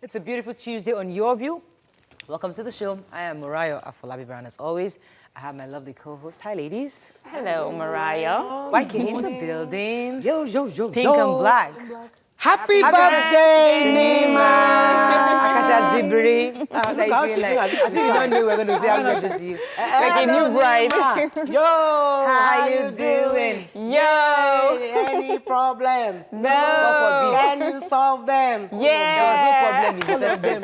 It's a beautiful Tuesday on Your View. Welcome to the show. I am Mariah Afolabi Brown. As always, I have my lovely co-host. Hi, ladies. Hello, Mariah. Walking in the building. Yo. Pink and black. Happy birthday, Nima. Akasha Zibri. how Like, she like, do? as if you don't know we're going to say happy birthday to you. Like a new bride. Yo, How you doing? Yo. Any problems? No. God Can you solve them? Yeah. There was no problem in the first place.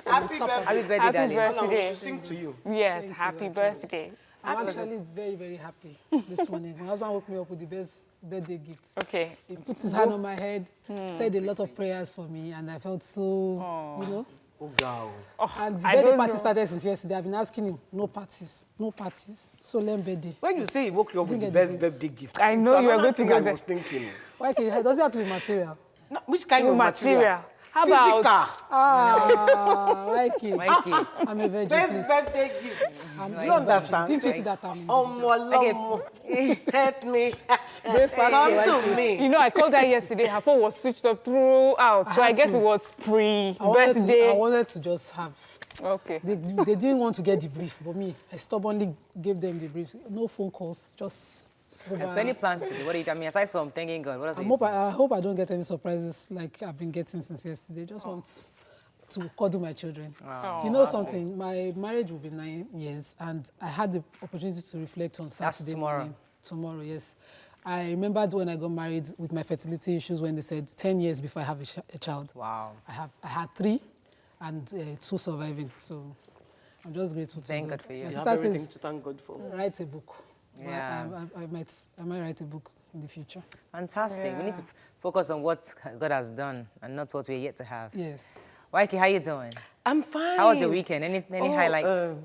Happy birthday. Happy birthday, Happy darling. birthday. I should sing to you. Yes, happy birthday. I'm actually very, very happy this morning. My husband woke me up with the best birthday gift. Okay. He put his hand on my head, said a lot of prayers for me, and I felt so, you know. Oh, God. And the I birthday don't party know. started since yesterday. I've been asking him, no parties. Solemn birthday. When you say he woke you up with the best birthday gift, I know you are going to go go I there. was thinking. Why does it have to be material? No, which kind of Material. material? How about Physical. Mikey. Mikey. I'm a virgin, Best please. birthday gift. I'm Do a you virgin. understand? Didn't you see that time? Help me. Breakfast, Come to Mikey. me. You know, I called her yesterday. Her phone was switched off throughout. So I had guess to. it was I pre-birthday. wanted to just have. Okay. They didn't want to get the brief, but me, I stubbornly gave them the brief. No phone calls, just sober. And so any plans today? What do you do? I mean, aside from thanking God, what else? I hope I don't get any surprises like I've been getting since yesterday. Just want to cuddle my children. You know something? My marriage will be 9 years, and I had the opportunity to reflect on Saturday tomorrow. morning. Tomorrow, yes. I remembered when I got married with my fertility issues when they said 10 years before I have a child. Wow. I had 3 and 2 surviving, so I'm just grateful to Thank God. God for you. My You sister have everything says, to thank God for. write a book. Yeah. I might write a book in the future. Fantastic. We need to focus on what God has done and not what we're yet to have. Yes. Waiki, how you doing? I'm fine. How was your weekend? Any highlights?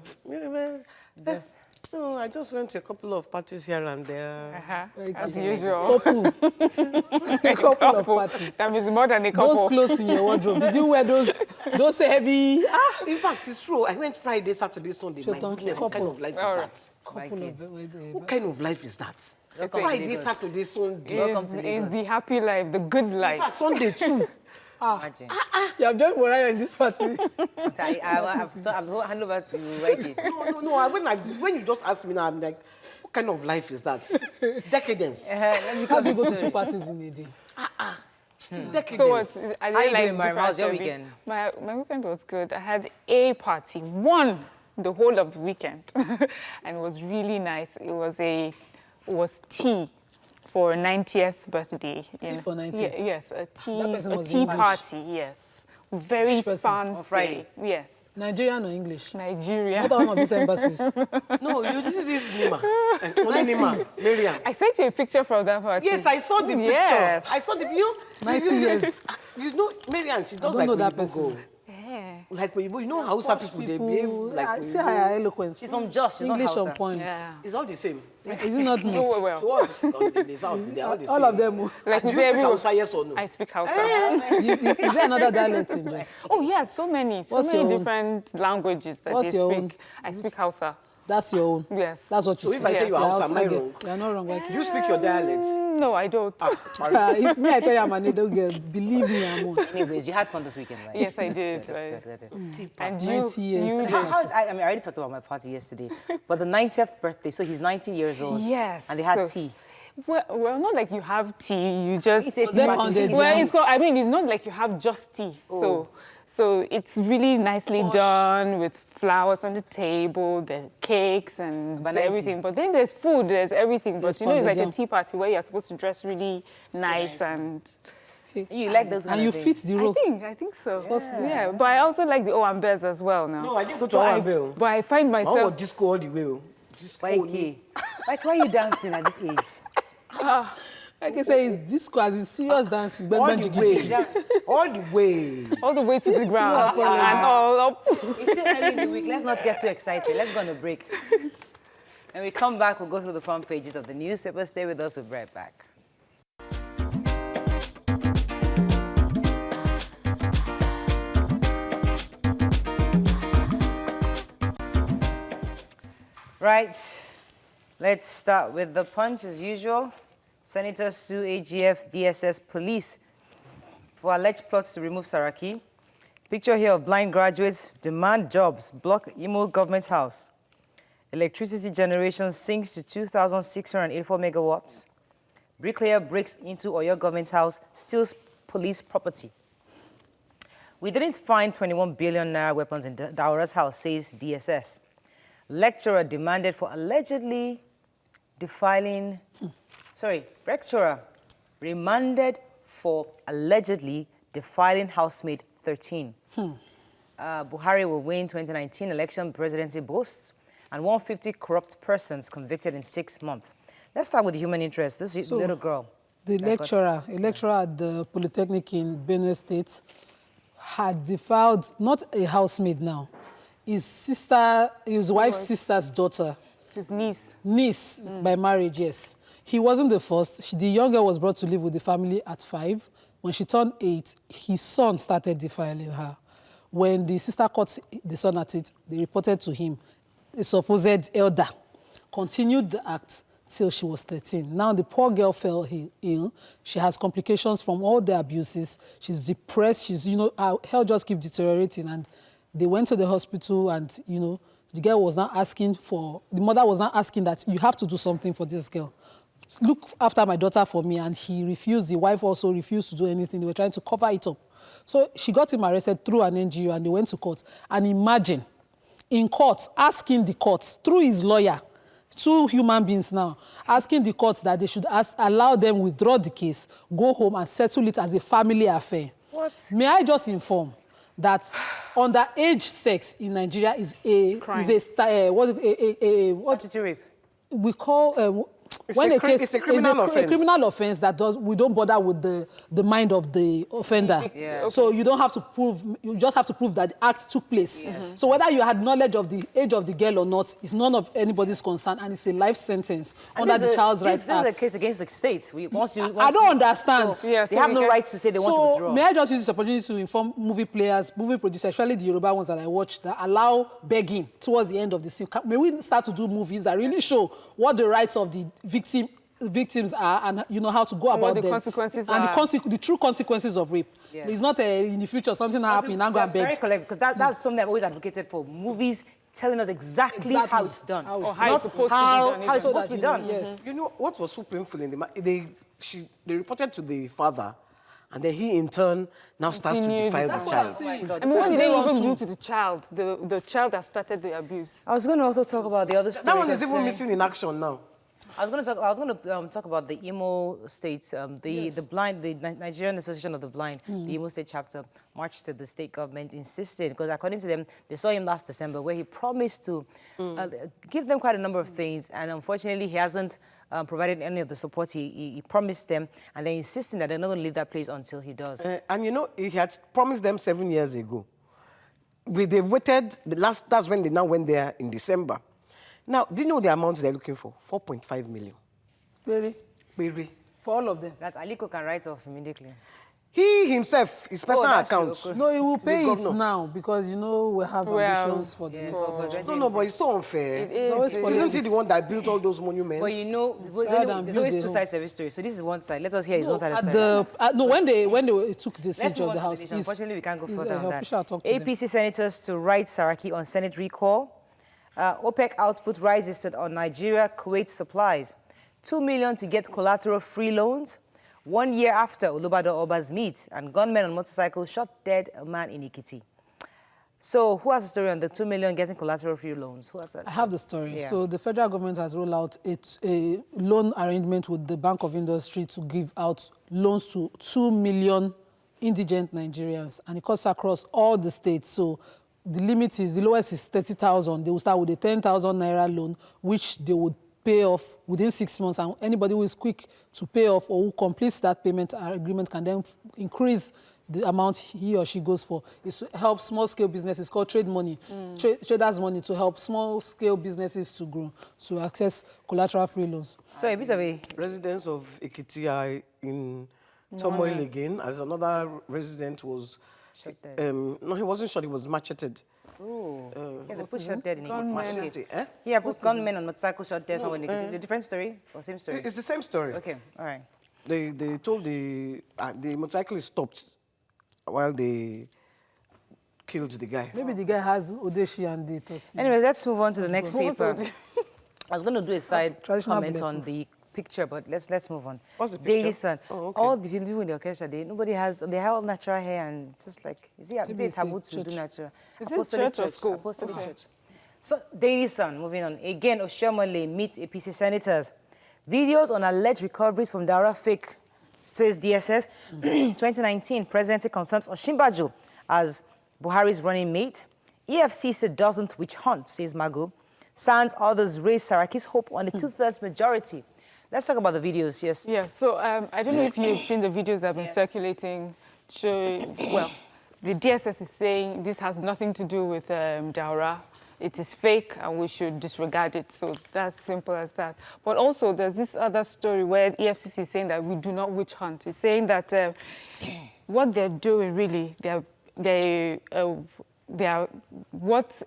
Just- No, I just went to a couple of parties here and there. As usual. Couple of parties. That means more than a couple. Those clothes in your wardrobe, did you wear those heavy? In fact, it's true. I went Friday, Saturday, Sunday. My Shaitan, goodness, what kind couple. of life is All that? Couple of What kind of life is that? Welcome to Friday, Lagos. Saturday, Sunday. Welcome to Is Lagos. the happy life, the good In life. fact, Sunday too. Imagine. You have joined Mariah in this party. I've hand over to Waiki. No. When you just ask me now, I'm like, what kind of life is that? It's decadence. How do you go to 2 parties in a day? It's decadence. So what? I How you like doing, Mariam? How was your different weekend? My weekend was good. I had a party, one the whole of the weekend, and it was really nice. It was tea for 90th birthday. Tea for 90th? Yes, a That tea person was tea English. party. Yes, very Which person? fancy. On Friday? Yes, Nigerian or English? Nigeria. Not one of these embassies. No, you this is Nima. And only Nima. Miriam. I sent you a picture from that party. Yes, I saw the picture. Yes. I saw the 90 years. You know, Miriam, she does don't like know when that you person. go. Yeah. Like when you know how some people they behave like I when say you her go. eloquence. She's from Jos. She's English not on Hausa. point. Yeah. It's all the same. Is it not Do neat? well. To us, in the south, they are all the same. All of them. Like Do we you say, speak Hausa, yes or no? I speak Hausa. Is there another dialect in Jos? Oh yes, so many What's your own? different languages that What's they your speak. own? I speak Hausa. That's your own. Yes. That's what you So speak. if I say you are Yeah, Hausa, am I girl. wrong? You're not wrong, Waiki. Do you speak your dialect? No, I don't. If me, I tell you I'm an Edo girl, believe me, I'm one. Anyways, you had fun this weekend, right? Yes, I That's did, good, right. That's good. And 90 years. you I mean, I already talked about my party yesterday, but the 90th birthday, so he's 19 years old. Yes. And they had so- tea. Well, not like you have tea. You just. He said Was there tea. pounded Well, yam? it's called. I mean, it's not like you have just tea. So it's really nicely done with flowers on the table, the cakes and Banana tea. everything. But then there's food, there's everything. But There's you know, it's like pounded a tea party where you're supposed to dress really nice and. You like those kind And you of things? fit the role. I think so. Yeah, but I also like the Owambers as well now. No, I didn't go to Owambe. But I find I myself. want disco all the way. Oh. Disco. Waiki. Like, why are you dancing at this age? Like I say, it's disco as in serious dancing. All Benji the Gigi. way. All the way. All the way to the ground and all up. It's still early in the week. Let's not get too excited. Let's go on a break. When we come back, we'll go through the front pages of the newspaper. Stay with us. We'll be right back. Right. Let's start with the punch as usual. Senators sue AGF, DSS, police for alleged plots to remove Saraki. Picture here of blind graduates demand jobs, block Imo government house. Electricity generation sinks to 2,684 megawatts. Bricklayer breaks into Oyo government house, steals police property. We didn't find 21 billion naira weapons in Daura's house, says DSS. Lecturer demanded for allegedly defiling... Lecturer remanded for allegedly defiling housemate 13. Buhari will win 2019 election presidency boasts, and 150 corrupt persons convicted in 6 months. Let's start with human interest. This little girl. A lecturer at the Polytechnic in Benue State had defiled, not a housemaid now, his wife's sister's daughter. His niece. Niece, by marriage, yes. He wasn't the first. The young girl was brought to live with the family at 5. When she turned 8, his son started defiling her. When the sister caught the son at it, they reported to him. The supposed elder continued the act till she was 13. Now the poor girl fell ill. She has complications from all the abuses. She's depressed. Her health just keeps deteriorating. And they went to the hospital and, the girl was not asking the mother was not asking that you have to do something for this girl. Look after my daughter for me. And he refused. The wife also refused to do anything. They were trying to cover it up. So she got him arrested through an NGO and they went to court. And imagine, in court, asking the court, through his lawyer, 2 human beings now, asking the court that they should allow them withdraw the case, go home and settle it as a family affair. What? May I just inform that underage sex in Nigeria is a crime. Statutory rape. We call It's a criminal offense. A criminal offense that we don't bother with the mind of the offender. Yeah. So you don't have to prove, you just have to prove that the act took place. Yeah. So whether you had knowledge of the age of the girl or not, it's none of anybody's concern, and it's a life sentence under the Child's Rights Act. This is a case against the state. I don't understand. So Yeah, they so have we no can- right to say they want to withdraw. May I just use this opportunity to inform movie players, movie producers, especially the Yoruba ones that I watch, that allow begging towards the end of the scene. May we start to do movies that really show what the rights of the victims are, and how to go about what the them, consequences and are. the true consequences of rape. Yes. It's not in the future something happening and go and Very beg. correct, because that's something I've always advocated for. Movies telling us exactly how it's done, Or how it's supposed to be done, how it's so supposed to be done. Yes. You know what was so painful in they reported to the father, and then he in turn now starts to Continued. defile That's the what I'm child. saying. I mean, what did they want even to- do to the child? The child that started the abuse. I was going to also talk about the other story. That one is even concerning- missing in action now. I was going to talk about the Imo State, the Nigerian Association of the Blind, the Imo State chapter, marched to the state government, insisted, because according to them, they saw him last December, where he promised to give them quite a number of things, and unfortunately, he hasn't provided any of the support he promised them, and they're insisting that they're not going to leave that place until he does. And he had promised them 7 years ago. They waited, that's when they now went there in December. Now, do you know the amount they're looking for? 4.5 million. Really? Really? For all of them. That Aliko can write off immediately. He himself, his personal that's true, account. of course. No, he will pay it governor. now because we have ambitions for the Yeah, next so budget. No, but it's so unfair. It's always Isn't politics. he the one that built all those monuments? But there's always two sides to every story. So this is one side. Let us hear his own side of the story. When they took the Let's siege move of the on to house, the issue. Unfortunately, we can't go further on that. official talk to them. APC senators to write Saraki on Senate recall. OPEC output rises on Nigeria, Kuwait supplies. 2 million to get collateral-free loans. 1 year after Olubadan Oba's meet, and gunmen on motorcycle shot dead a man in Ikiti. So who has the story on the 2 million getting collateral-free loans? Who has that? I have the story. Yeah. So the federal government has rolled out a loan arrangement with the Bank of Industry to give out loans to 2 million indigent Nigerians, and it cuts across all the states. So the lowest is 30,000. They will start with a 10,000 naira loan, which they would pay off within 6 months, and anybody who is quick to pay off or who completes that payment agreement can then increase the amount he or she goes for. Is to help small-scale businesses, called trade money, traders money, to help small-scale businesses to grow, to access collateral-free loans. So a bit of a... Residents of Ekiti are in turmoil again, as another resident was... Shot dead. No, he wasn't shot, he was macheted. Yeah, they put shot dead in Ikiti. Machete, eh? Yeah, put gunmen on motorcycle shot dead someone in Ikiti. A different story or same story? It's the same story. Okay, all right. They told the motorcyclist stopped while they killed the guy. Maybe the guy has Odeshi and they thought. Anyway, let's move on to the next What's paper. Odeshi? I was going to do a side Traditional comment black on wolf. the picture, but let's move on. What's the Daily picture? Sun. Oh, okay. All the people in the orchestra, they have all natural hair and just like, is it Maybe a it's a taboo to do church. natural? Is it Apostolic church or school? Apostolic Okay. church. So, Daily Sun, moving on. Again, Oshiomhole meets APC senators. Videos on alleged recoveries from Daura fake, says DSS. 2019, presidency confirms Osinbajo as Buhari's running mate. EFCC doesn't witch hunt, says Mago. Sans others raise Saraki's hope on a two-thirds majority. Let's talk about the videos, yes. Yeah, so I don't know if you've seen the videos that have been circulating. Well, the DSS is saying this has nothing to do with Daura. It is fake and we should disregard it. So that's simple as that. But also there's this other story where EFCC is saying that we do not witch hunt. It's saying that what they're doing really, they are what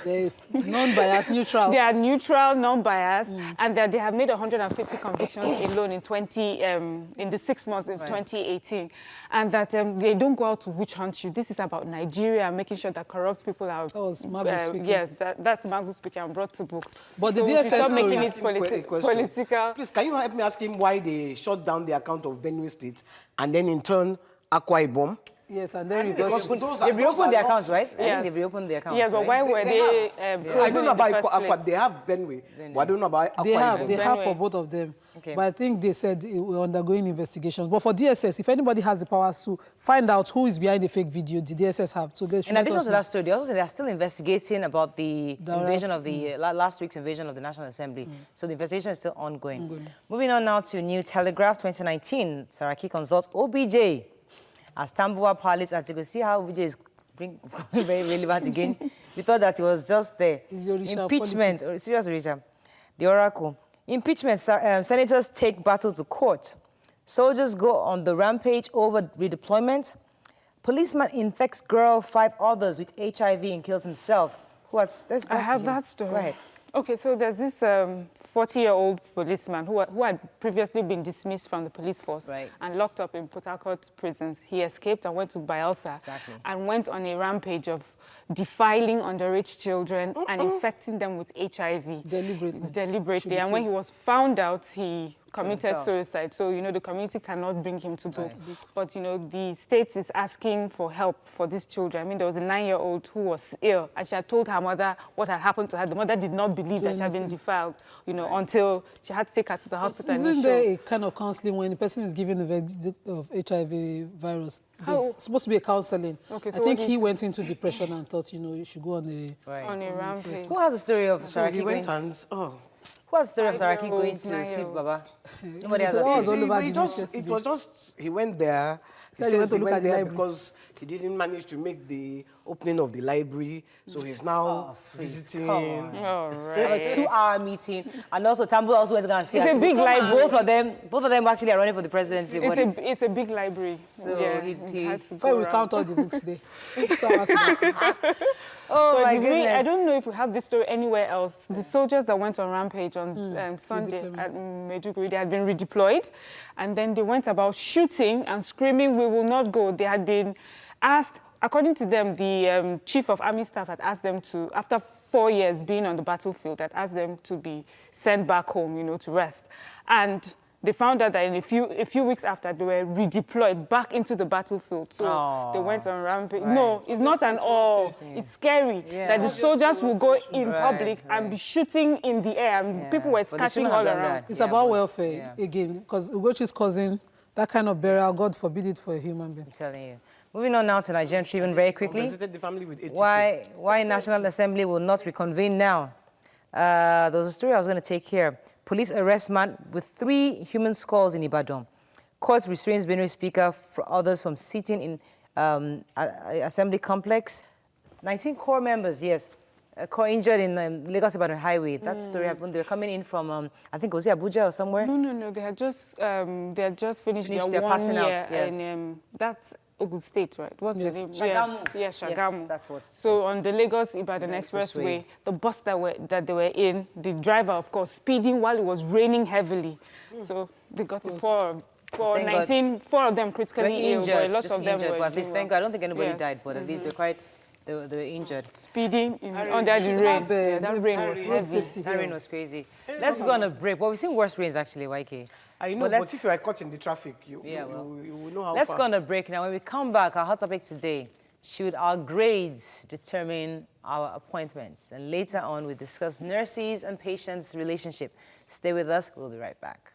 They're non-biased, neutral. they are neutral, non-biased, and that they have made 150 convictions alone in the 6 months in 2018, and that they don't go out to witch hunt you. This is about Nigeria, making sure that corrupt people are. That was Magu speaking. Yes, that's Magu speaking and brought to book. But the So we should DSS stop story- making it Ask him a question. political. Please, can you help me ask him why they shut down the account of Benue State and then in turn Akwa Ibom? Yes, and then Because reverse. those They are- reopened those the are accounts, right? I Yes. think they reopened the accounts, Yes, but right? why were they I closing don't know in the about first Akwa. place? They have Benue, but I don't know about Akwa They have Ibom. for both of them. Okay. But I think they said we're undergoing investigations. But for DSS, if anybody has the powers to find out who is behind the fake video, the DSS have. So they should In let addition us to know. that story, they also say they are still investigating about the Daura. invasion of the last week's invasion of the National Assembly. So the investigation is still ongoing. Moving on now to New Telegraph 2019. Saraki consults OBJ as Tambuwa Palace article. See how OBJ is very relevant again. We thought that it was just the It's the Orisha impeachment. politics. Serious Orisha. The Oracle. Impeachment. Senators take battle to court. Soldiers go on the rampage over redeployment. Policeman infects girl, 5 others with HIV and kills himself. I have that story. Go ahead. Okay, so there's this 40-year-old policeman who had previously been dismissed from the police force Right. and locked up in Port Harcourt prisons. He escaped and went to Bielsa Exactly. and went on a rampage of defiling underage children and infecting them with HIV. Deliberately. Should Deliberately. be And when he killed. was found out, he committed himself. suicide. So, the community cannot bring him to book. But, the state is asking for help for these children. I mean, there was a 9-year-old who was ill, and she had told her mother what had happened to her. The mother did not believe that she had been defiled, until she had to take her to the hospital. and Isn't they there showed- a kind of counseling when the person is given the verdict of HIV virus? How- There's supposed to be a counseling. Okay, so I what think do he you went into depression and thought, you should go on a... Right. on a rampage? Who has the story of So Saraki he going went to, and who has the story of Saraki going 5-year-olds, to see 9-year-olds. Baba? Nobody has It that was story. all over he the news it was just he went there. He Said he went says to look went at the there library. because he didn't manage to make the opening of the library, so he's now please, visiting. come on. All A right. 2-hour meeting, and also Tambu also went to go and see It's her a too. big library. Both of them actually are running for the presidency. but It's a big library. So yeah, he- had to Before go we around. count all the books today. 2 hours ago. oh my But goodness. I don't know if we have this story anywhere else. The soldiers that went on rampage on Sunday redeployment. at Maiduguri, they had been redeployed, and then they went about shooting and screaming, "We will not go." They had been asked, according to them, the chief of army staff had asked them to, after 4 years being on the battlefield, had asked them to be sent back home, to rest, and they found out that in a few weeks after, they were redeployed back into the battlefield. So they went on rampage. No, it's not an all. It's scary that the soldiers will go in public and be shooting in the air, and people were But they scattering shouldn't all have done around. that. It's Yeah, about but- welfare again, because Ugochi's cousin, that kind of burial, God forbid it for a human being. I'm telling you. Moving on now to Nigerian Tribune very quickly. Compensated the family with 80K. Why National Assembly will not reconvene now? There was a story I was going to take here. Police arrest man with 3 human skulls in Ibadan. Court restrains Benue Speaker for others from sitting in Assembly complex. 19 core members, yes. Core injured in Lagos Ibadan Highway. That story happened. They were coming in from, I think, was it Abuja or somewhere? No. They had just finished Finished their their 1 passing out, year yes. in that's Ogun State, right? What's Yes. the name? Shagamu. Yeah, Shagamu. Yes, that's what. So yes. on the Lagos-Ibadan Expressway, the bus that they were in, the driver, of course, speeding while it was raining heavily. So they got to pour Thank God. 19, 4 of them They're critically ill, injured, but a lot just of them injured, were but at least, doing thank God, well. I don't think anybody Yes. died, but at least they're quite they were injured. Speeding under the rain. The- That rain was road heavy. safety That here. rain was crazy. Let's go on a break. Well, we've seen worse rains actually, YK. I know, But but, let's- if you are caught in the traffic, you will know how Let's far. go on a break now. When we come back, our hot topic today, should our grades determine our appointments? And later on, we discuss nurses and patients' relationship. Stay with us. We'll be right back.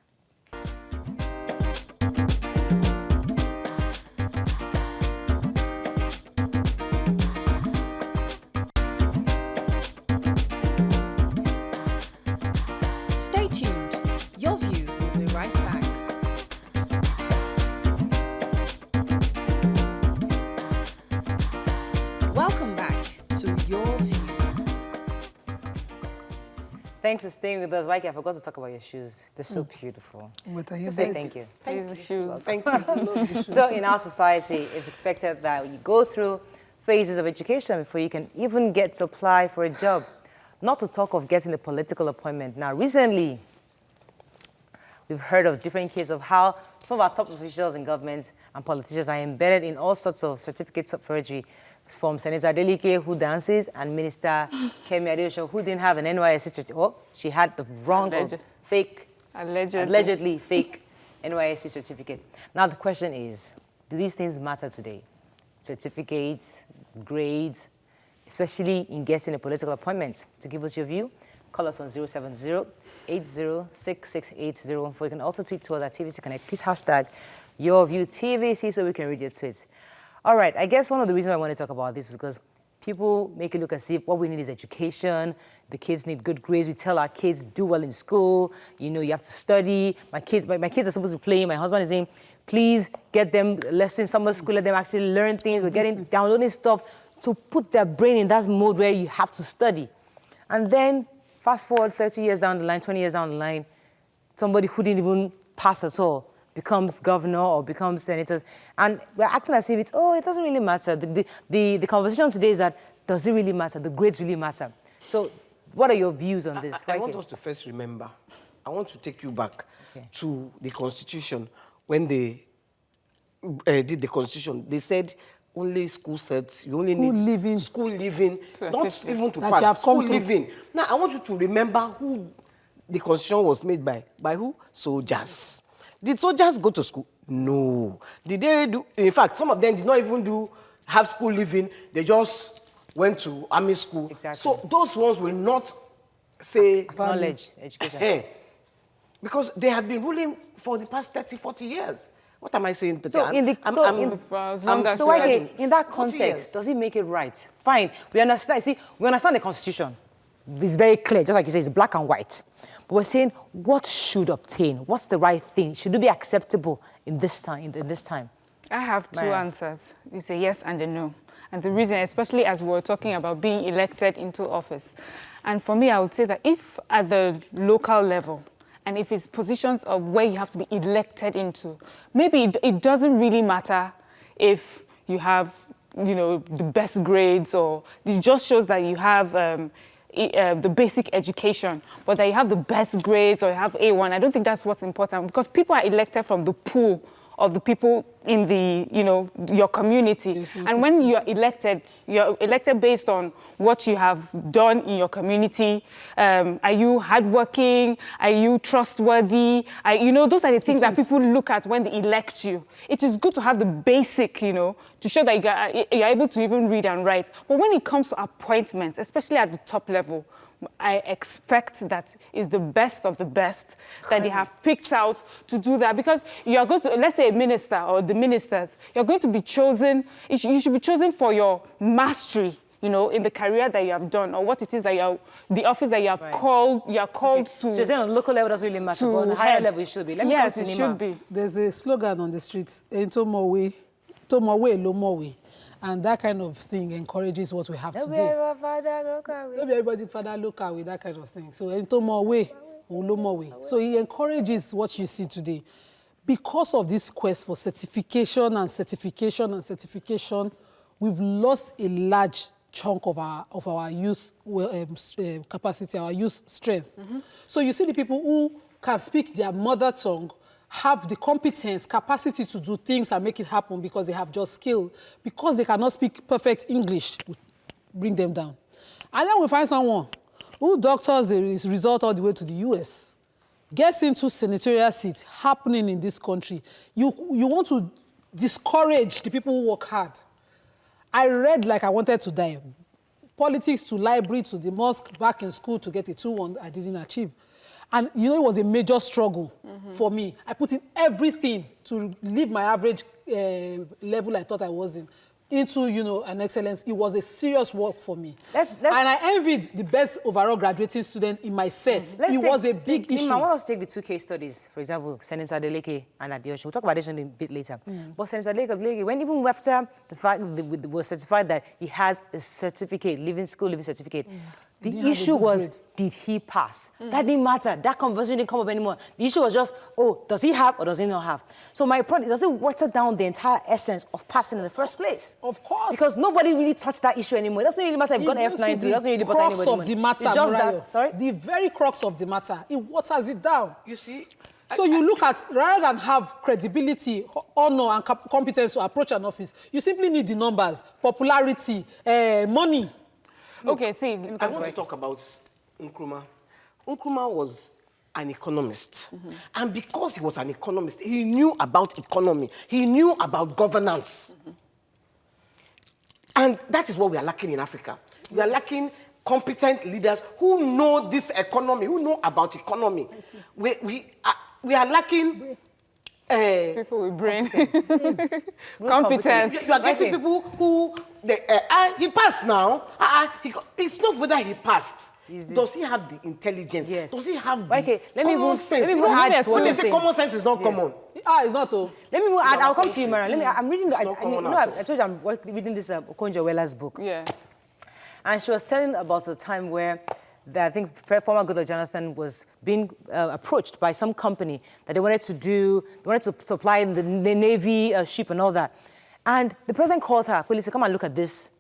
Stay tuned. Your View will be right back. Welcome back to Your View. Thanks for staying with us. YK, I forgot to talk about your shoes. They're so beautiful. But are you Just say bad? thank you. These shoes. Thank you. So in our society, it's expected that you go through phases of education before you can even get to apply for a job. Not to talk of getting a political appointment. Now, recently, we've heard of different cases of how some of our top officials in government and politicians are embedded in all sorts of certificates of forgery, from Senator Adeleke, who dances, and Minister Kemi Adeosun, who didn't have an NYSC certificate. Oh, she had the wrong, or fake, allegedly fake NYSC certificate. Now the question is, do these things matter today? Certificates, grades, especially in getting a political appointment. To give us your view, call us on 070-8066-8804. You can also tweet to us at TVC Connect. Please hashtag YourViewTVC so we can read your tweets. All right, I guess one of the reasons I want to talk about this is because people make it look as if what we need is education. The kids need good grades. We tell our kids, do well in school. You know, you have to study. My kids are supposed to be playing. My husband is saying, please get them lessons, summer school, let them actually learn things. We're downloading stuff to put their brain in that mode where you have to study. And then fast forward 30 years down the line, 20 years down the line, somebody who didn't even pass at all becomes governor or becomes senators. And we're acting as if it doesn't really matter. The conversation today is that, does it really matter? The grades really matter. So what are your views on this? I want us to first remember, I want to take you back to the Constitution. When they did the Constitution, they said only school sets, you only need school living, not even to pass, school living. Now, I want you to remember who the Constitution was made by. By who? Soldiers. Did soldiers go to school? No. Did they do? In fact, some of them did not even have school living. They just went to army school. Exactly. So those ones will not say knowledge, education. Because they have been ruling for the past 30, 40 years. What am I saying today? So in that context, does it make it right? Fine, we understand. See, we understand the Constitution. It's very clear, just like you say, it's black and white. But we're saying, what should obtain? What's the right thing? Should it be acceptable in this time? I have two answers. It's a yes and a no. And the reason, especially as we're talking about being elected into office. And for me, I would say that if at the local level, and if it's positions of where you have to be elected into, maybe it doesn't really matter if you have, the best grades, or it just shows that you have the basic education, but that you have the best grades or you have A1. I don't think that's what's important, because people are elected from the pool of the people in your community. And when you're elected based on what you have done in your community. Are you hardworking? Are you trustworthy? Those are the things that people look at when they elect you. It is good to have the basic, to show that you're able to even read and write. But when it comes to appointments, especially at the top level, I expect that is the best of the best that they have picked out to do that. Because you are going to, let's say a minister or the ministers, you're going to be chosen, you should be chosen for your mastery, in the career that you have done, or what it is that the office that you have called to. So you're saying on the local level doesn't really matter, but on the higher level it should be. Yes, it should be. There's a slogan on the streets, "Ento mowe, to mowe, lo mowe." And that kind of thing encourages what we have today. Maybe everybody father look away, that kind of thing. So ento more way, olo more way. So he encourages what you see today. Because of this quest for certification and certification and certification, we've lost a large chunk of our youth capacity, our youth strength. Mm-hmm. So you see the people who can speak their mother tongue, have the competence, capacity to do things and make it happen because they have just skill. Because they cannot speak perfect English, bring them down. And then we find someone who doctors a result all the way to the US, gets into senatorial seats happening in this country. You want to discourage the people who work hard. I read like I wanted to die. Politics to library to the mosque, back in school to get a 2-1 I didn't achieve. And you know, it was a major struggle for me. I put in everything to leave my average level I thought I was in into, you know, an excellence. It was a serious work for me. And I envied the best overall graduating student in my set. It was a big issue. I want us to take the 2 case studies. For example, Senator Adeleke and Adeosun. We'll talk about this a bit later. But Senator Adeleke, when even after the fact that it was certified that he has a certificate, school living certificate, the issue was, did he pass? That didn't matter. That conversation didn't come up anymore. The issue was just, oh, does he have or does he not have? So my point, does it water down the entire essence of passing in the first place? Of course. Because nobody really touched that issue anymore. It doesn't really matter if you've got F92. It doesn't really bother anybody. The crux of the matter, it's just Murayo. that, sorry? The very crux of the matter, it waters it down. You see? So you look at, rather than have credibility, honor, and competence to approach an office, you simply need the numbers, popularity, money. Look, okay, see. I want to talk about Nkrumah. Nkrumah was an economist. And because he was an economist, he knew about economy. He knew about governance. And that is what we are lacking in Africa. We are lacking competent leaders who know this economy, who know about economy. We are lacking... people with brain. Competence. You are getting people who... he passed now. It's not whether he passed. Does he have the intelligence? Yes. Does he have the common sense? Let me add to what they you're say saying. common sense is not common. It's not all. Let me add. I'll come to you, Mara. I'm reading. I told you I'm reading this Okonjo-Iweala's book. Yeah. And she was telling about a time where I think former Goodluck Jonathan was being approached by some company that they wanted to supply the Navy ship and all that. And the president called her, "Police, come and look at this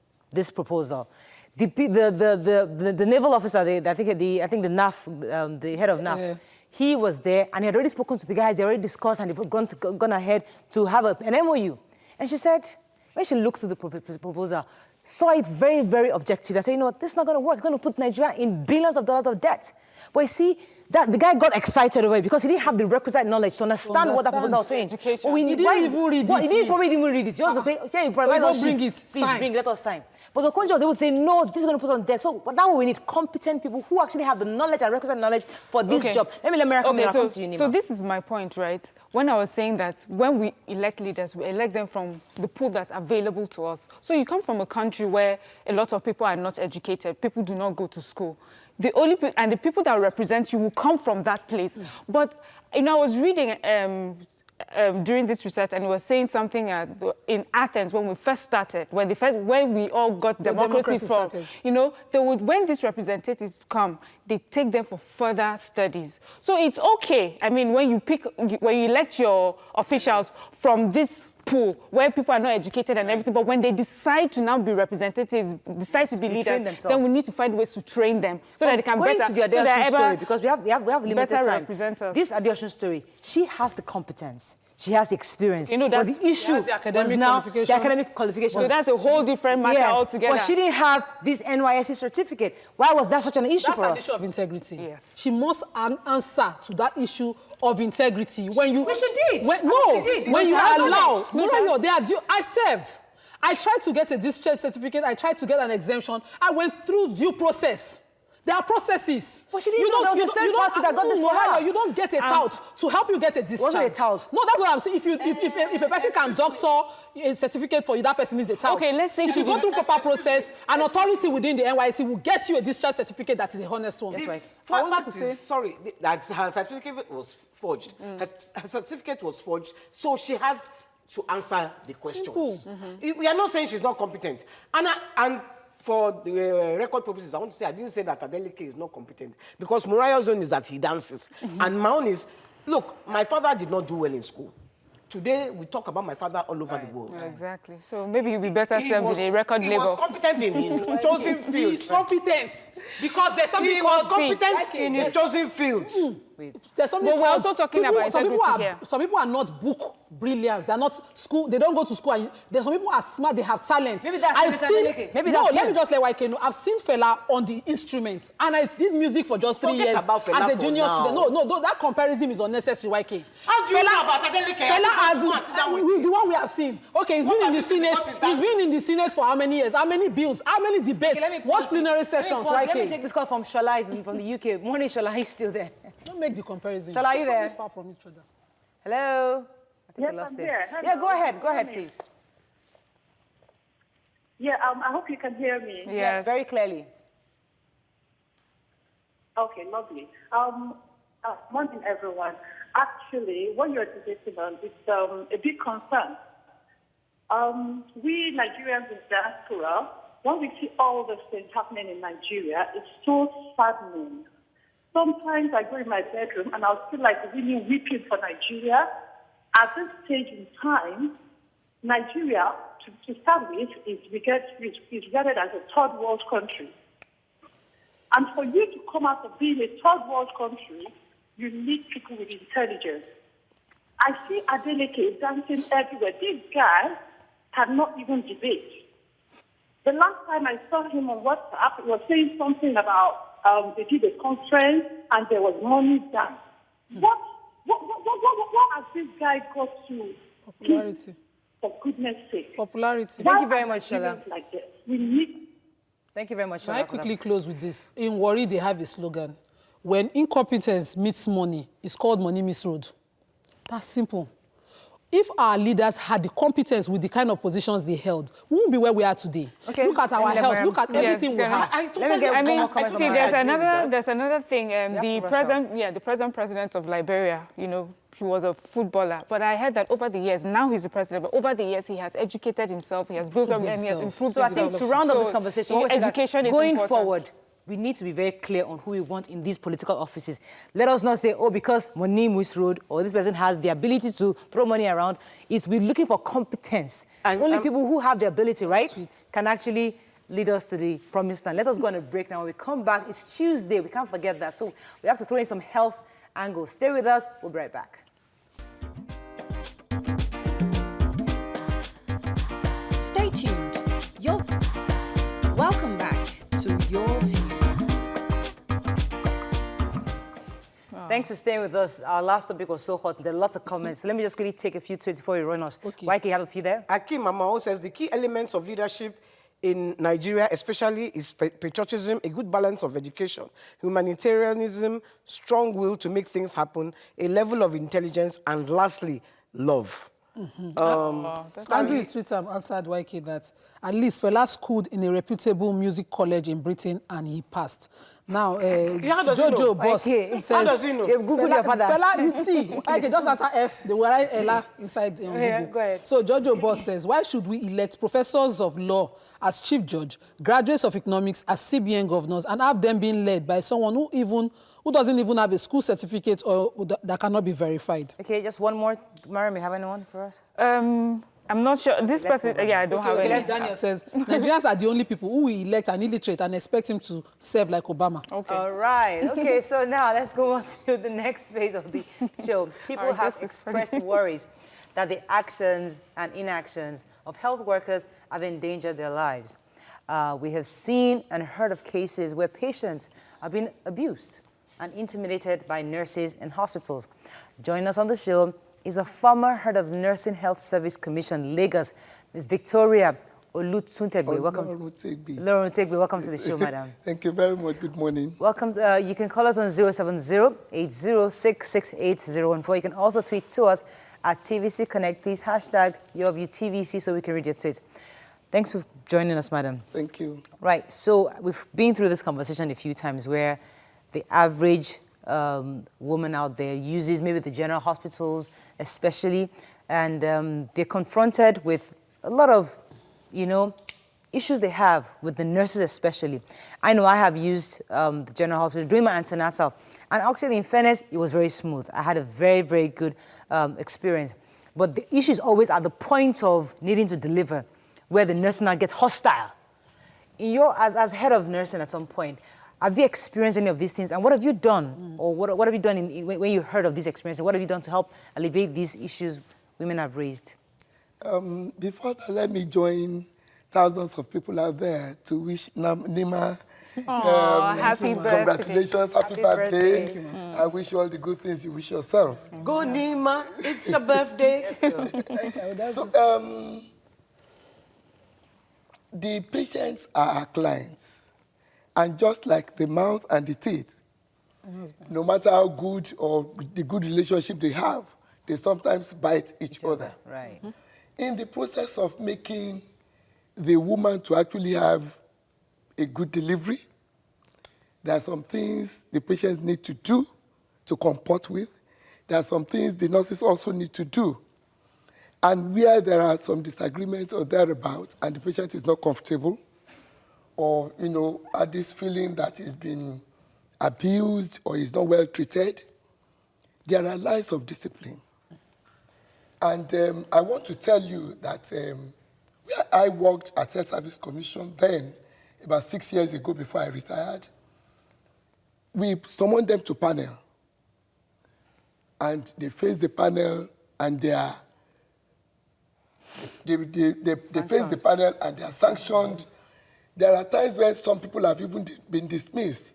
proposal." The naval officer, I think the NAF, the head of NAF, he was there and he had already spoken to the guys. They already discussed and they've gone ahead to have an MOU. And she said, when she looked through the proposal, saw it very, very objective. I said, you know what, this is not going to work. It's going to put Nigeria in billions of dollars of debt. But you see, that the guy got excited over it because he didn't have the requisite knowledge to understand what that proposal was saying. Education. He didn't even read it. He didn't probably even read it. You also pay, you provide us bring ship. it. Please Sign. bring, let us sign. But the Okonjo was able to say, no, this is going to put us on debt. So but now we need competent people who actually have the knowledge and requisite knowledge for this job. Let Mara come in and come to you, Nima. So this is my point, right? When I was saying that when we elect leaders, we elect them from the pool that's available to us. So you come from a country where a lot of people are not educated. People do not go to school. And the people that represent you will come from that place. But, you know, I was reading during this research, and it was saying something in Athens when we first started, when we all got democracy from, you know, when these representatives come, they take them for further studies. So it's okay. I mean, when you elect your officials from this pool where people are not educated and everything, but when they decide to now be representatives, decide to be leaders, then we need to find ways to train them so that they can going better. to the Adeosun story, because we have limited time. Represent us. This Adeosun story, she has the competence. She has the experience. You know, but the issue was now the academic qualification. So that's a whole different matter altogether. But she didn't have this NYSC certificate. Why was that such an issue for us? That's an issue of integrity. Yes. She must answer to that issue of integrity. When you, Well, she did. When you allow, I served. I tried to get a discharge certificate. I tried to get an exemption. I went through due process. There are processes. But she didn't know there was a third party that got this for her. You don't get a tout to help you get a discharge. Wasn't a tout? No, that's what I'm saying. If a person can doctor a certificate for you, that person needs a tout. Okay, let's say if you go through proper process, an authority within the NYSC will get you a discharge certificate that is a honest one. That's right. I wanted to say, sorry, that her certificate was forged. Her certificate was forged, so she has to answer the questions. We are not saying she's not competent. And for the record purposes, I want to say I didn't say that Adeleke is not competent, because Murayo's own is that he dances. And my own is, look, my father did not do well in school. Today, we talk about my father all over the world. Exactly. So maybe you'll be better served with a record label. He was competent in his chosen field. He's competent. Because there's something He was called competent in his chosen field. There's something But we're called, also talking about integrity here. some people are not book brilliance. They're not school. They don't go to school. And there's some people are smart. They have talent. Maybe that's I've Senator seen. Adeleke. Maybe No, that's let him. me just let YK know. I've seen Fela on the instruments, and I did music for just 3 Forget years about Fela as a for junior now. student. No, that comparison is unnecessary. YK. How do you know about Adeleke? Fela has the one we have seen. Okay, he's been in the Senate. What is that? He's been in the Senate for how many years? How many bills? How many debates? Okay, let me What pause. plenary sessions? Let me YK. take this call from Shola from the UK. Morning, Shola, are you still there? Don't make the comparison. Shall I you It's there? so far from each other. Hello? I think Yes, we lost I'm him. here. Yeah, Hello. go ahead, Morning. please. Yeah, I hope you can hear me. Yes, very clearly. Okay, lovely. Morning, everyone. Actually, what you're debating on is a big concern. We Nigerians in diaspora, when we see all these things happening in Nigeria, it's so saddening. Sometimes I go in my bedroom and I'll feel like really weeping for Nigeria. At this stage in time, Nigeria, to start with, is regarded as a third world country. And for you to come out of being a third world country, you need people with intelligence. I see Adeleke dancing everywhere. This guy cannot even debate. The last time I saw him on WhatsApp, he was saying something about they did a conference and there was money done. What has this guy got to? Popularity. For goodness sake. Popularity. Thank you Why very are much, Shola. Nigerians like this? We need. Thank you very much, Can Shola. I for that. quickly close with this? In Warri, they have a slogan. When incompetence meets money, it's called money misroad. That's simple. If our leaders had the competence with the kind of positions they held, we won't be where we are today. Okay. Look at our Let me health. get Look at Yes, everything we go ahead. have. Let me get one more comment from see, Mariam. there's another thing. have The to rush out. present president of Liberia, he was a footballer. But I heard that over the years, now he's the president, but over the years he has educated himself, he has built up, and he has himself. improved So I himself. think to round up this So, conversation, what we say that education is going important. forward, we need to be very clear on who we want in these political offices. Let us not say, oh, because money misroad or this person has the ability to throw money around. We're looking for competence. And- Only and- people who have the ability, right, Sweet. can actually lead us to the promised land. Let us go on a break now. When we come back, it's Tuesday. We can't forget that. So we have to throw in some health angles. Stay with us. We'll be right back. Stay tuned. Welcome back to Your View. Thanks for staying with us. Our last topic was so hot. There are lots of comments. So let me just quickly take a few tweets before we run out. Okay. Why can you have a few there? Akim Amao says the key elements of leadership in Nigeria, especially, is patriotism, a good balance of education, humanitarianism, strong will to make things happen, a level of intelligence, and lastly, love. Andrew Streetham answered YK that at least Fela schooled in a reputable music college in Britain and he passed. Now, How does he know? Jojo Boss YK. says... How does he know? Yeah, Google your father. Fela, you see, YK, just answer F, they will write Ella inside Yeah, Google. go ahead. So Jojo Boss says, why should we elect professors of law as chief judge, graduates of economics as CBN governors, and have them being led by someone who doesn't even have a school certificate or that cannot be verified? Okay, just one more. Mariam, you have anyone for us? I'm not sure. This Let's person, move on. I don't have any. Daniel says, Nigerians are the only people who we elect and illiterate and expect him to serve like Obama. Okay. All right. Okay, so now let's go on to the next phase of the show. People All right, have this is funny. expressed worries that the actions and inactions of health workers have endangered their lives. We have seen and heard of cases where patients have been abused and intimidated by nurses in hospitals. Joining us on the show is a former head of Nursing Health Service Commission, Lagos, Ms. Victoria Olutuntegbe. Welcome. Olutuntegbe, welcome to the show, madam. Thank you very much. Good morning. Welcome. You can call us on 070-806-6814. You can also tweet to us at TVC Connect. Please hashtag YourViewTVC so we can read your tweets. Thanks for joining us, madam. Thank you. Right. So we've been through this conversation a few times where the average woman out there uses maybe the general hospitals especially, and they're confronted with a lot of, issues they have with the nurses especially. I know I have used the general hospital during my antenatal, and actually in fairness, it was very smooth. I had a very, very good experience. But the issue is always at the point of needing to deliver, where the nurse now gets hostile. As head of nursing at some point, Have you experienced any of these things? And what have you done? Or what have you done when you heard of these experiences? What have you done to help alleviate these issues women have raised? Before that, let me join thousands of people out there to wish Nima happy birthday. congratulations, happy birthday. I wish you all the good things you wish yourself. Go, Nima. It's your birthday. Yes, sir. So, the patients are our clients. And just like the mouth and the teeth, no matter how good or the good relationship they have, they sometimes bite each other. Right. In the process of making the woman to actually have a good delivery, there are some things the patients need to do to comport with. There are some things the nurses also need to do. And where there are some disagreements or thereabouts, and the patient is not comfortable, or, had this feeling that he's been abused or is not well treated, there are lines of discipline. And I want to tell you that where I worked at Health Service Commission then, about 6 years ago before I retired, we summoned them to panel. And they faced the panel and they face the panel and they are sanctioned. There are times when some people have even been dismissed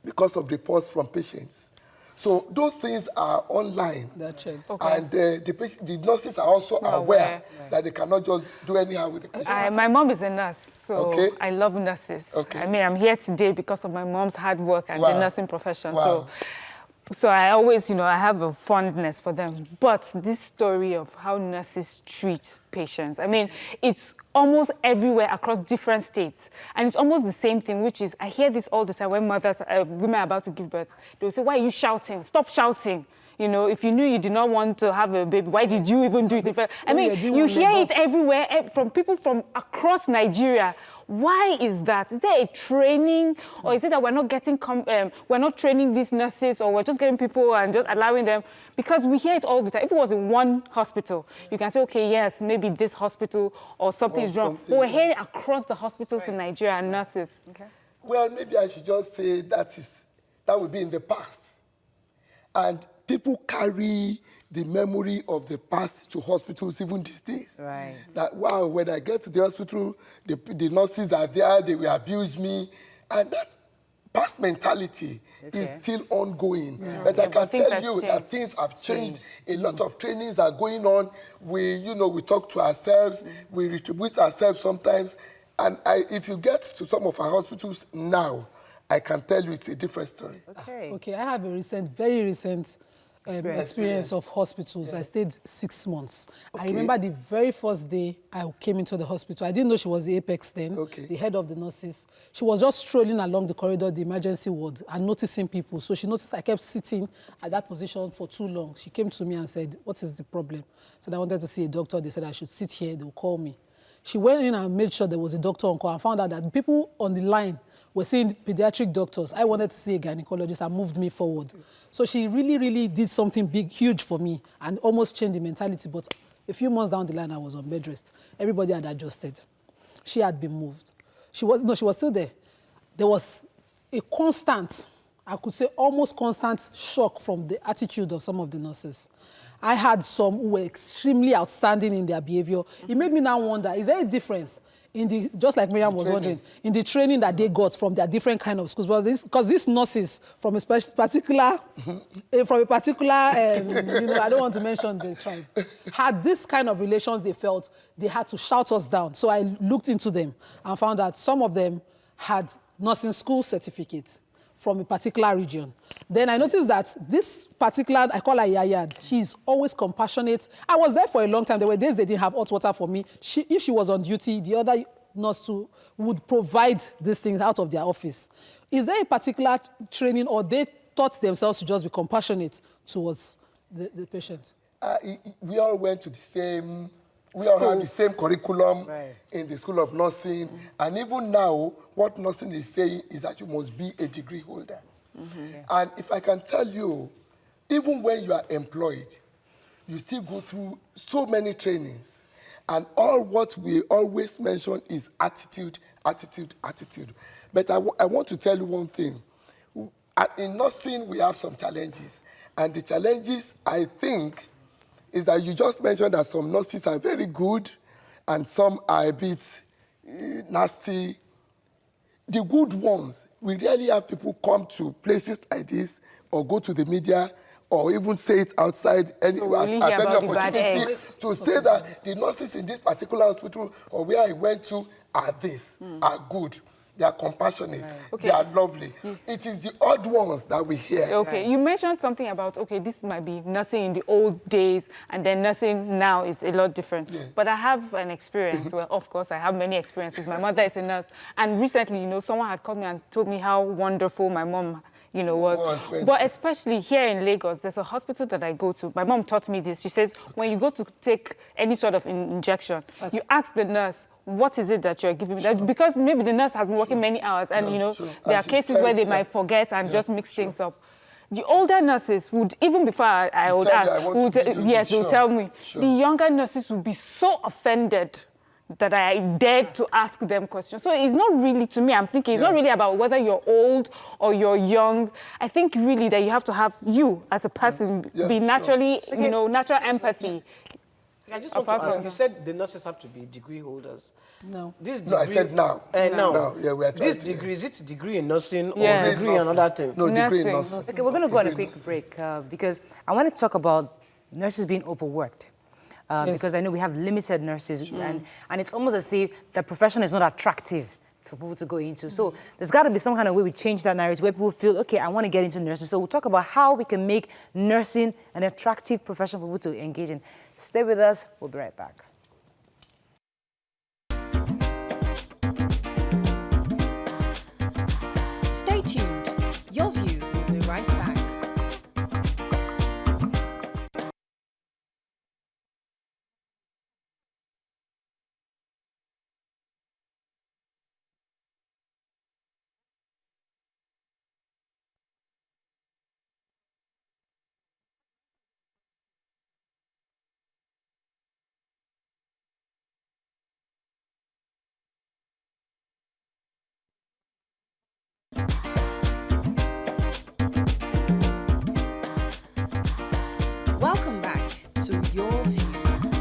because of reports from patients. So those things are online. They're checked. Okay. And the nurses are also aware that they cannot just do anyhow with the patients. My mom is a nurse, so Okay. I love nurses. Okay. I mean, I'm here today because of my mom's hard work and the Wow. nursing profession. Wow. So I always, I have a fondness for them. But this story of how nurses treat patients, I mean, it's almost everywhere across different states. And it's almost the same thing, which is, I hear this all the time when women are about to give birth. They will say, why are you shouting? Stop shouting. If you knew you did not want to have a baby, why did you even do it? I mean, you hear it everywhere from people from across Nigeria. Why is that? Is there a training, or is it that we're not getting, we're not training these nurses, or we're just getting people and just allowing them? Because we hear it all the time. If it was in one hospital, you can say, okay, yes, maybe this hospital or something is wrong. But we're hearing across the hospitals in Nigeria and nurses. Okay. Well, maybe I should just say that would be in the past. And people carry the memory of the past to hospitals even these days. Right. That, wow, when I get to the hospital, the nurses are there, they will abuse me. And that past mentality is still ongoing. But I can tell you that things have changed. A lot of trainings are going on. We talk to ourselves. We retribute ourselves sometimes. And if you get to some of our hospitals now, I can tell you it's a different story. Okay. I have a very recent experience of hospitals. I stayed 6 months. I remember the very first day I came into the hospital. I didn't know she was the apex then, the head of the nurses. She was just strolling along the corridor, the emergency ward, and noticing people. So she noticed I kept sitting at that position for too long. She came to me and said, what is the problem? I said, I wanted to see a doctor. They said I should sit here. They'll call me. She went in and made sure there was a doctor on call and found out that people on the line were seeing pediatric doctors. I wanted to see a gynecologist and moved me forward. So she really, really did something big, huge for me and almost changed the mentality. But a few months down the line, I was on bed rest. Everybody had adjusted. She had been moved. She was still there. There was a constant, I could say almost constant shock from the attitude of some of the nurses. I had some who were extremely outstanding in their behavior. It made me now wonder, is there a difference in just like Miriam was wondering, in the training that they got from their different kind of schools? Well, because these nurses from a particular, I don't want to mention the tribe, had this kind of relations they felt they had to shout us down. So I looked into them and found that some of them had nursing school certificates from a particular region. Then I noticed that this particular, I call her Yayad, she's always compassionate. I was there for a long time. There were days they didn't have hot water for me. If she was on duty, the other nurse too would provide these things out of their office. Is there a particular training, or they taught themselves to just be compassionate towards the patient? We all went to the same... We all have the same curriculum in the School of Nursing. And even now, what nursing is saying is that you must be a degree holder. And if I can tell you, even when you are employed, you still go through so many trainings. And all what we always mention is attitude, attitude, attitude. But I want to tell you one thing. In nursing, we have some challenges. And the challenges, I think, is that you just mentioned that some nurses are very good and some are a bit nasty. The good ones, we rarely have people come to places like this or go to the media or even say it outside any, So really at hear any about the bad opportunity eggs. to say that the nurses in this particular hospital or where I went to are this, are good. They are compassionate. They are lovely. It is the odd ones that we hear. Okay, you mentioned something about, okay, this might be nursing in the old days, and then nursing now is a lot different. Yeah. But I have an experience. Well, of course, I have many experiences. My mother is a nurse. And recently, you know, someone had called me and told me how wonderful my mom, you know, was. But especially here in Lagos, there's a hospital that I go to. My mom taught me this. She says, when you go to take any sort of injection, you ask the nurse, what is it that you're giving me? That, because maybe the nurse has been working many hours and, you know, there are cases where they might forget and just mix things up. The older nurses would, even before I would ask, yes, they would tell me. The younger nurses would be so offended that I dared to ask them questions. So it's not really, to me, I'm thinking, it's not really about whether you're old or you're young. I think really that you have to have you as a person be naturally, you know, natural empathy. I just want to ask, you said the nurses have to be degree holders. No. This degree, No, I said now. Now. Yeah, we are trying This to- degree, is it degree in nursing Yes. or degree in another thing? No, degree in Nursing. nursing. Okay, we're going to go on a Degree in quick nursing. break because I want to talk about nurses being overworked. Yes. Because I know we have limited nurses, and it's almost as if the profession is not attractive for people to go into. So there's got to be some kind of way we change that narrative where people feel, okay, I want to get into nursing. So we'll talk about how we can make nursing an attractive profession for people to engage in. Stay with us. We'll be right back. Stay tuned. Your View will be right back. Welcome back to Your View.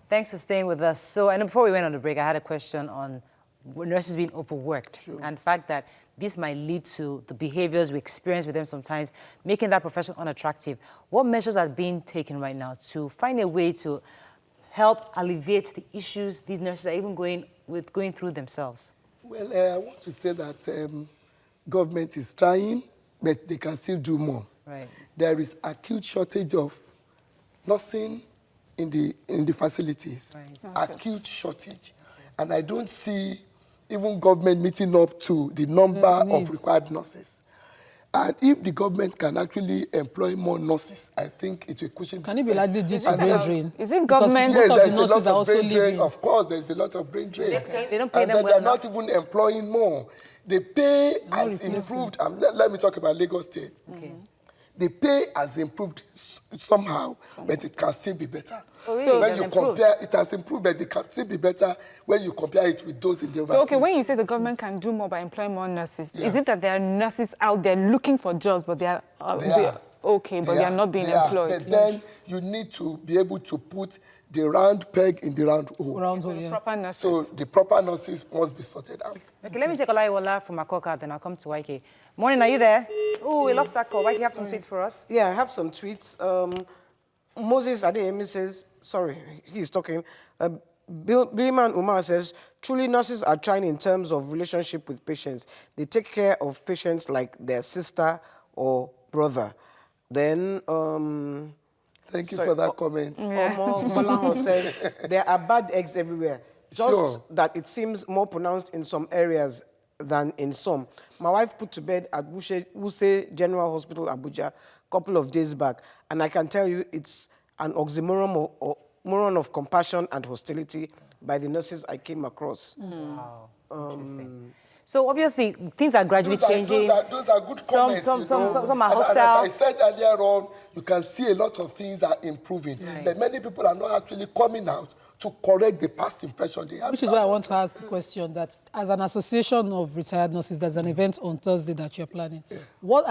Thanks for staying with us. So, and before we went on the break, I had a question on nurses being overworked and the fact that this might lead to the behaviors we experience with them sometimes, making that profession unattractive. What measures are being taken right now to find a way to help alleviate the issues these nurses are even going through themselves? Well, I want to say that government is trying, but they can still do more. Right. There is acute shortage of nursing in the facilities. Right. Acute shortage. And I don't see even government meeting up to the number of required nurses. And if the government can actually employ more nurses, I think it will cushion. Can it be likely due to And brain then- drain? Is it Because government? most of the there's a nurses lot are of also brain drain. leaving. Of course, there's a lot of brain drain. They don't pay And them then well they're not enough. even employing more. The pay has improved. Let me talk about Lagos State. Okay. The pay has improved somehow, but it can still be better. Oh, really? It When has you improved? compare, it has improved, but it can still be better when you compare it with those in the So, okay, overseas. when you say the government can do more by employing more nurses, is it that there are nurses out there looking for jobs, but they are, okay, but they are not being employed? But then you need to be able to put the round peg in the round hole. Around here, yeah. Proper nurses. So the proper nurses must be sorted out. Okay, let me take Olaiwola from Akoka, then I'll come to YK. Morning, are you there? Oh, we lost that call. YK, you have some tweets for us? Yeah, I have some tweets. Moses Adeyemi says, sorry, he's talking. Billyman Umar says, truly nurses are trying in terms of relationship with patients. They take care of patients like their sister or brother. Then, Thank you for that comment. Omo Bolaho says, there are bad eggs everywhere. Just Sure. that it seems more pronounced in some areas than in some. My wife put to bed at Wuse General Hospital, Abuja, a couple of days back, and I can tell you it's an oxymoron of compassion and hostility by the nurses I came across. Wow. Interesting. So obviously things are gradually changing. Those are good comments. Some are And hostile. as I said earlier on, you can see a lot of things are improving. But many people are not actually coming out to correct the past impression they have. Which is why I want to ask the question that as an association of retired nurses, there's an event on Thursday that you're planning. What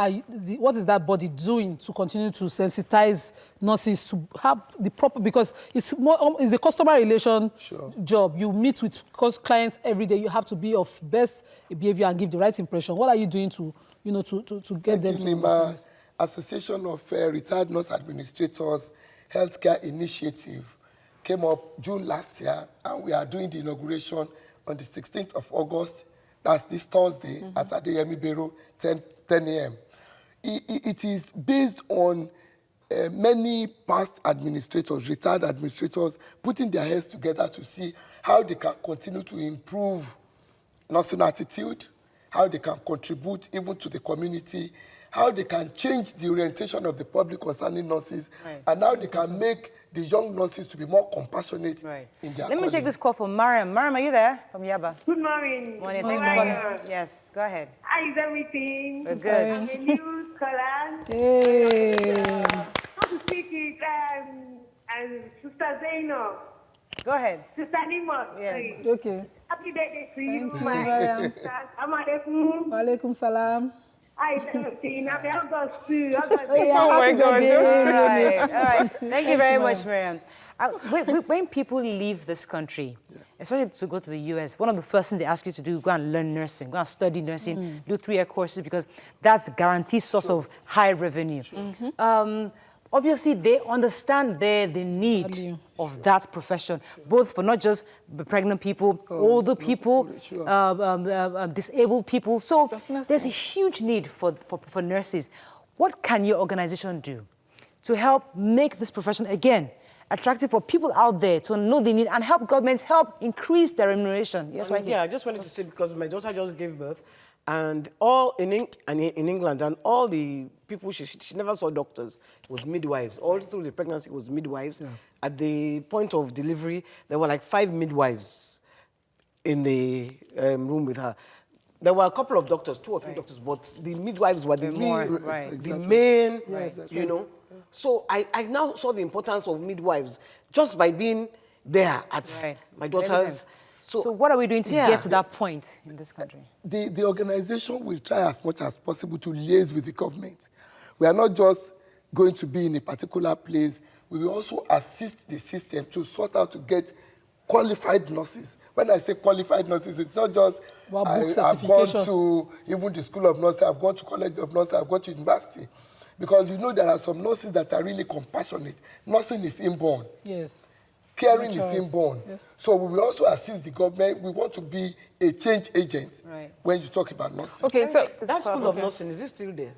is that body doing to continue to sensitize nurses to have the proper, because it's a customer relation job. You meet with clients every day. You have to be of best behavior and give the right impression. What are you doing to get them to understand this? Association of Retired Nurse Administrators Healthcare Initiative came up June last year, and we are doing the inauguration on the 16th of August. That's this Thursday at Adeyemi Bero, 10 a.m. It is based on many past administrators, retired administrators, putting their heads together to see how they can continue to improve nursing attitude, how they can contribute even to the community, how they can change the orientation of the public concerning nurses, and how they can make the young nurses to be more compassionate in their Let me take this call from Mariam. Mariam, are you there? From Yaba. Good morning. Morning. Thanks for calling. Yes, go ahead. How is everything? We're good. I'm a new caller. Hey. How to speak it? And Sister Zaino. Go ahead. Sister Nima. Yes. Okay. Happy birthday to you, Thank you, my Mariam. Assalamualaikum. Walaikum salam. Hi, everything. Happy August too. August. Oh my God. All right. Thank you very much, Mariam. When people leave this country, especially to go to the US, one of the first things they ask you to do, go and learn nursing, go and study nursing, do 3-year courses, because that's a guaranteed source of high revenue. Obviously, they understand the need of that profession, both for not just the pregnant people, older people, disabled people. So there's a huge need for nurses. What can your organization do to help make this profession, again, attractive for people out there to know the need and help governments help increase their remuneration? Yes, right here. Yeah, I just wanted to say, because my daughter just gave birth, and all in England, and all the people, she never saw doctors. It was midwives. All through the pregnancy, it was midwives. At the point of delivery, there were like 5 midwives in the room with her. There were a couple of doctors, 2 or 3 doctors, but the midwives were the main, you know. So I now saw the importance of midwives just by being there at my daughter's. So what are we doing to get to that point in this country? The organization will try as much as possible to liaise with the government. We are not just going to be in a particular place. We will also assist the system to sort out to get qualified nurses. When I say qualified nurses, it's not just I've gone to even the School of Nursing, I've gone to College of Nursing, I've gone to university. Because you know there are some nurses that are really compassionate. Nursing is inborn. Yes. Caring is inborn. Yes. So we will also assist the government. We want to be a change agent when you talk about nursing. Okay, so that School of Nursing, is it still there?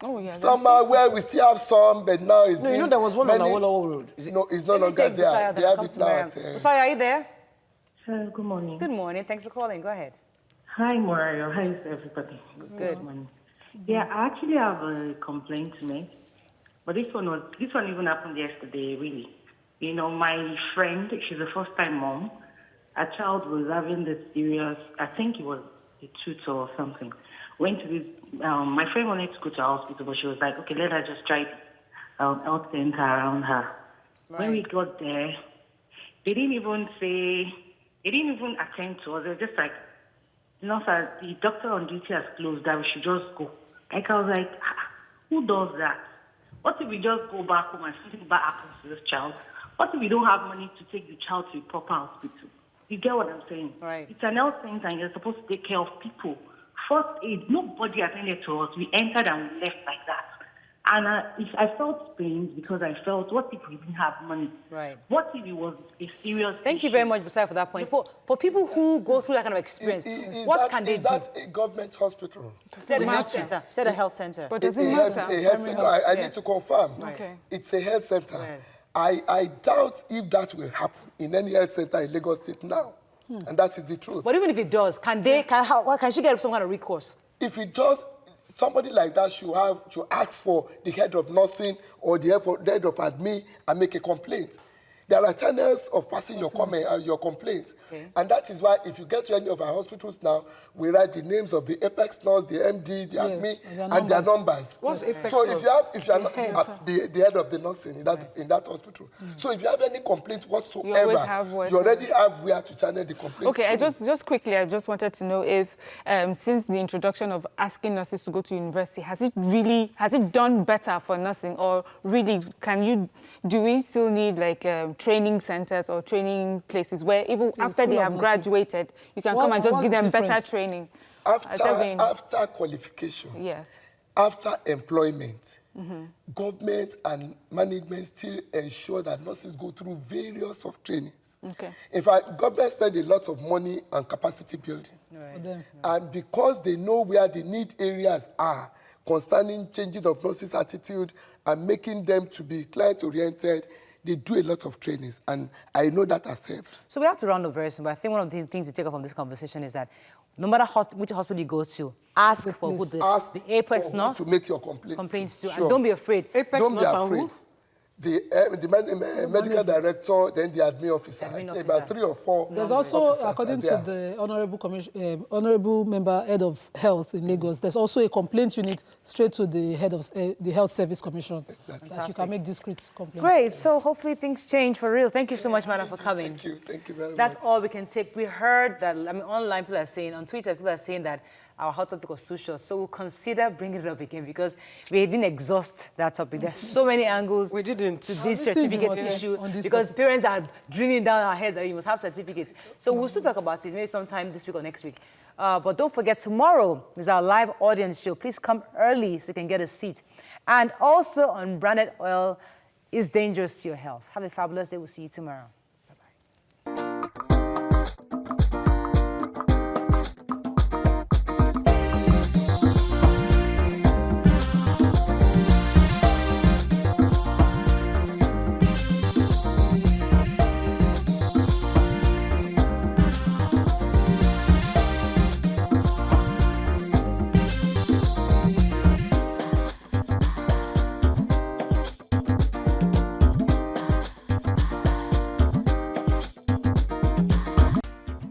Oh, yeah. Somewhere where we still have some, but now it's No, you know there was one on Awolowo Road. No, it's no longer there. They have it now at... Busaya, are you there? Hello, good morning. Good morning. Thanks for calling. Go ahead. Hi, Morayo. How is everybody? Good. morning. Yeah, I actually have a complaint to make, but this one even happened yesterday, really. You know, my friend, she's a first-time mom. Her child was having this serious, I think it was a tutor or something. Went to this, my friend wanted to go to the hospital, but she was like, okay, let her just try the health center around her. When we got there, they didn't even attend to us. They were just like, you know, sir, the doctor on duty has closed, that we should just go. Like, I was like, who does that? What if we just go back home and something bad happens to this child? What if we don't have money to take the child to a proper hospital? You get what I'm saying? Right. It's an health center and you're supposed to take care of people. First aid, nobody attended to us. We entered and we left like that. And I felt pain because I felt, what if we didn't have money? Right. What if it was a serious Thank you very much, Busaya, for that point. For people who go through that kind of experience, what can they do? Is that a government hospital? Said a health center. Said a health center. But does it matter? I need to confirm. Okay. It's a health center. I doubt if that will happen in any health center in Lagos State now. And that is the truth. But even if it does, can she get some kind of recourse? If it does, somebody like that should ask for the head of nursing or the head of admin and make a complaint. There are channels of passing your comment, your complaints. Okay. And that is why if you get to any of our hospitals now, we write the names of the Apex nurse, the MD, the ACME, and their numbers. What's Apex So nurse? if you are not the head of the nursing in that hospital. So if you have any complaint whatsoever, always have where you already have where to channel the complaints. Okay, through. just quickly, I just wanted to know if, since the introduction of asking nurses to go to university, has it done better for nursing, or really, do we still need like training centers or training places where even after they have graduated, you can come and just give them better training? After qualification, yes. After employment, government and management still ensure that nurses go through various of trainings. Okay. In fact, government spend a lot of money on capacity building. Right. And because they know where the need areas are concerning changing of nurses' attitude and making them to be client-oriented, they do a lot of trainings, and I know that has helped. So we have to round up very soon, but I think one of the things we take up from this conversation is that no matter which hospital you go to, ask for who the Apex nurse to make your complaints to, Sure. and don't be afraid. Apex Don't be nurse and afraid. who? The medical director, then the admin officer. About 3 or 4. There's also, officers according are to there. the honorable member head of health in Lagos, there's also a complaint unit straight to the head of the Health Service Commission. Exactly. That you can make discreet complaints. Great. So hopefully things change for real. Thank you so much, madam, for coming. Thank you very much. That's all we can take. We heard that, online people are saying, on Twitter, people are saying that our hot topic was too short. So we'll consider bringing it up again because we didn't exhaust that topic. There's so many angles We didn't. to this certificate issue because parents are drilling down our heads that you must have certificates. So we'll still talk about it maybe sometime this week or next week. But don't forget, tomorrow is our live audience show. Please come early so you can get a seat. And also, unbranded oil is dangerous to your health. Have a fabulous day. We'll see you tomorrow.